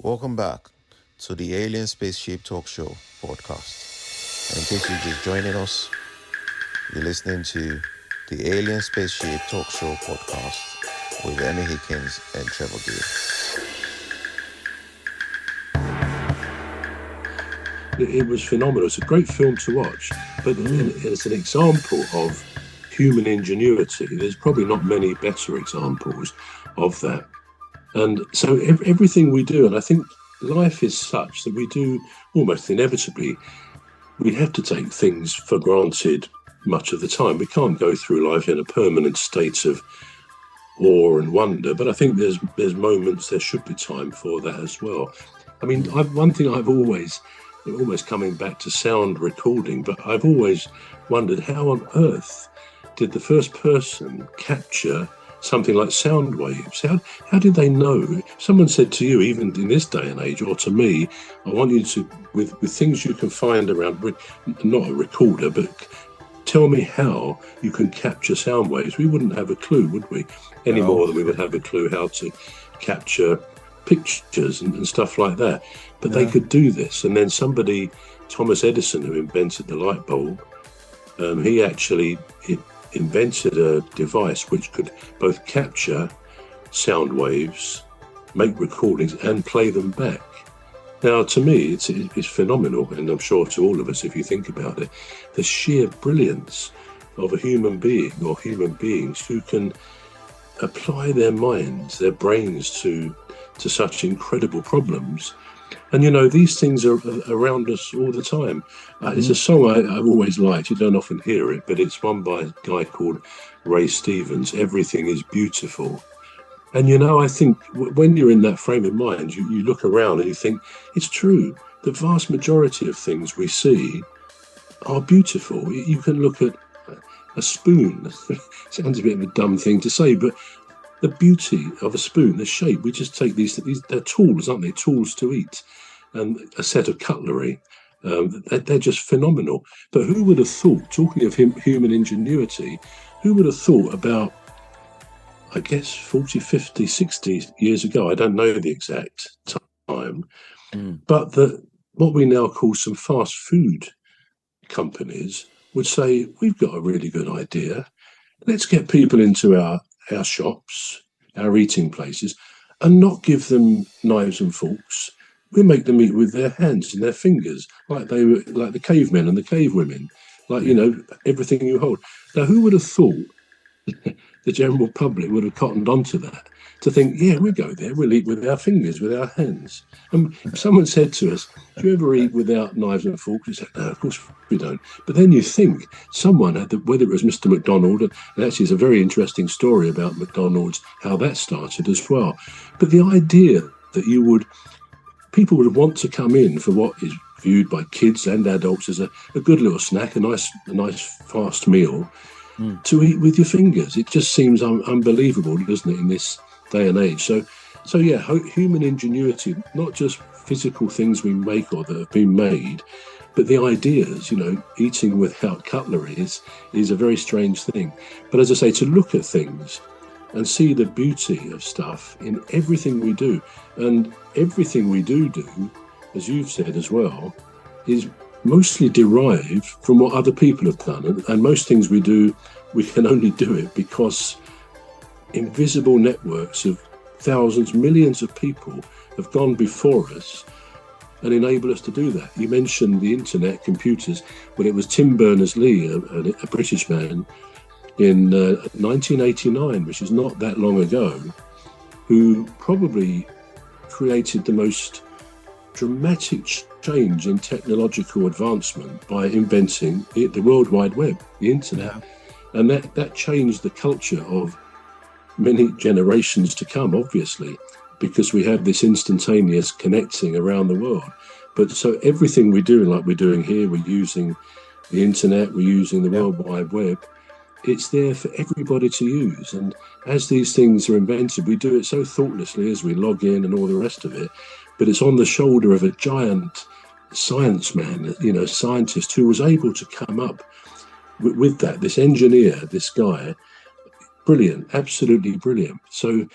Welcome back to the Alien Spaceship Talkshow podcast. And in case you're just joining us, you're listening to the Alien Spaceship Talkshow podcast with Emmy Hikins and Trevor Gear. It was phenomenal. It's a great film to watch, but it's an example of human ingenuity. There's probably not many better examples of that. And so everything we do, and I think life is such that we do almost inevitably, we have to take things for granted much of the time. We can't go through life in a permanent state of awe and wonder, but I think there's moments, there should be time for that as well. I mean, one thing I've always, almost coming back to sound recording, but I've always wondered how on earth did the first person capture something like sound waves? How did they know? Someone said to you, even in this day and age, or to me, I want you to, with things you can find around, not a recorder, but tell me how you can capture sound waves. We wouldn't have a clue, would we? Any more than we would have a clue how to capture pictures and stuff like that. But they could do this. And then somebody, Thomas Edison, who invented the light bulb, he actually invented a device which could both capture sound waves, make recordings, and play them back. Now, to me, it's phenomenal, and I'm sure to all of us, if you think about it, the sheer brilliance of a human being or human beings who can apply their minds, their brains to such incredible problems. And, you know, these things are around us all the time. It's a song I've always liked. You don't often hear it, but it's one by a guy called Ray Stevens, Everything is Beautiful. And, you know, I think when you're in that frame of mind, you look around and you think, it's true. The vast majority of things we see are beautiful. You can look at a spoon. Sounds a bit of a dumb thing to say, but the beauty of a spoon, the shape, we just take these, they're tools, aren't they? Tools to eat, and a set of cutlery. They're just phenomenal. But who would have thought, talking of human ingenuity, who would have thought about, I guess, 40, 50, 60 years ago, I don't know the exact time, but that what we now call some fast food companies would say, we've got a really good idea. Let's get people into our shops, our eating places, and not give them knives and forks. We make them eat with their hands and their fingers, like they were, like the cavemen and the cavewomen, like, you know, everything you hold. Now, who would have thought the general public would have cottoned onto that, to think, yeah, we'll go there, we'll eat with our fingers, with our hands. And someone said to us, do you ever eat without knives and forks? We said, no, of course we don't. But then you think someone had, whether it was Mr. McDonald, and actually it's a very interesting story about McDonald's, how that started as well. But the idea that people would want to come in for what is viewed by kids and adults as a good little snack, a nice fast meal, to eat with your fingers. It just seems unbelievable, doesn't it, in this day and age? So yeah, human ingenuity, not just physical things we make or that have been made, but the ideas, you know, eating without cutlery is a very strange thing. But as I say, to look at things and see the beauty of stuff in everything we do, and everything we do, as you've said as well, is mostly derived from what other people have done. And most things we do, we can only do it because invisible networks of thousands, millions of people have gone before us and enable us to do that. You mentioned the internet, computers. Well, it was Tim Berners-Lee, a British man, in 1989, which is not that long ago, who probably created the most dramatic change in technological advancement by inventing the World Wide Web, the internet. Yeah. And that changed the culture of many generations to come, obviously, because we have this instantaneous connecting around the world. But so everything we do, like we're doing here, we're using the internet, we're using the World Wide Web, it's there for everybody to use. And as these things are invented, we do it so thoughtlessly as we log in and all the rest of it, but it's on the shoulder of a giant science man, you know, scientist who was able to come up with that, this engineer, this guy, brilliant, absolutely brilliant. So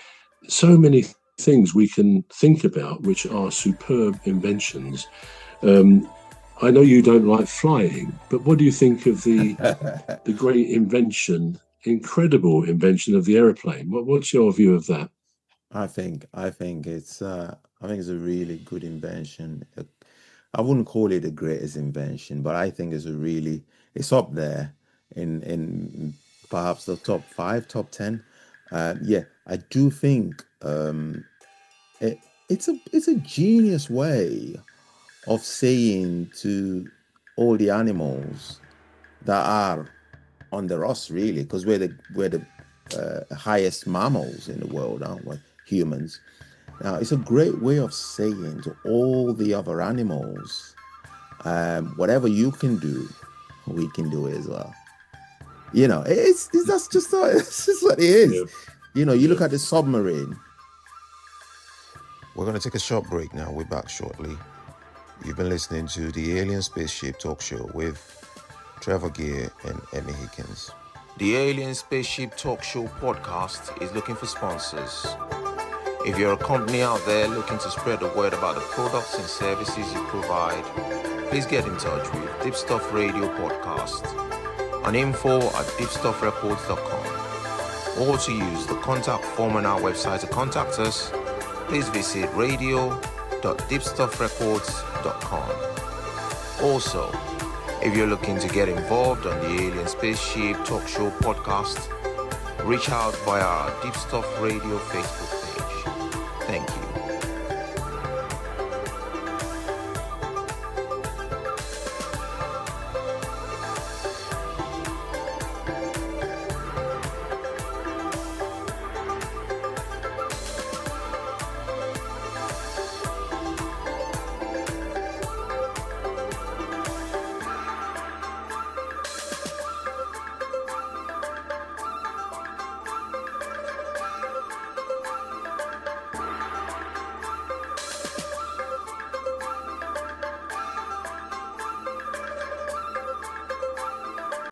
many things we can think about which are superb inventions. I know you don't like flying, but what do you think of the great invention, incredible invention of the aeroplane? What's your view of that? I think it's a really good invention. I wouldn't call it the greatest invention, but I think it's up there in perhaps the top 5, top 10. Yeah, I do think it's a genius way of saying to all the animals that are under us, really, because we're the highest mammals in the world, aren't we? Humans. Now, it's a great way of saying to all the other animals, whatever you can do, we can do it as well. You know, it's that's just it's just what it is. Yeah. You know, you look at the submarine. We're going to take a short break now. We're back shortly. You've been listening to the Alien Spaceship Talk Show with Trevor Gear and Emmy Hikins. The Alien Spaceship Talk Show podcast is looking for sponsors. If you're a company out there looking to spread the word about the products and services you provide, please get in touch with Deepstuff Radio Podcast on info@deepstuffrecords.com, or to use the contact form on our website to contact us, please visit radio.deepstuffrecords.com. Also, if you're looking to get involved on the Alien Spaceship Talk Show podcast, reach out via our Deepstuff Radio Facebook page. Thank you.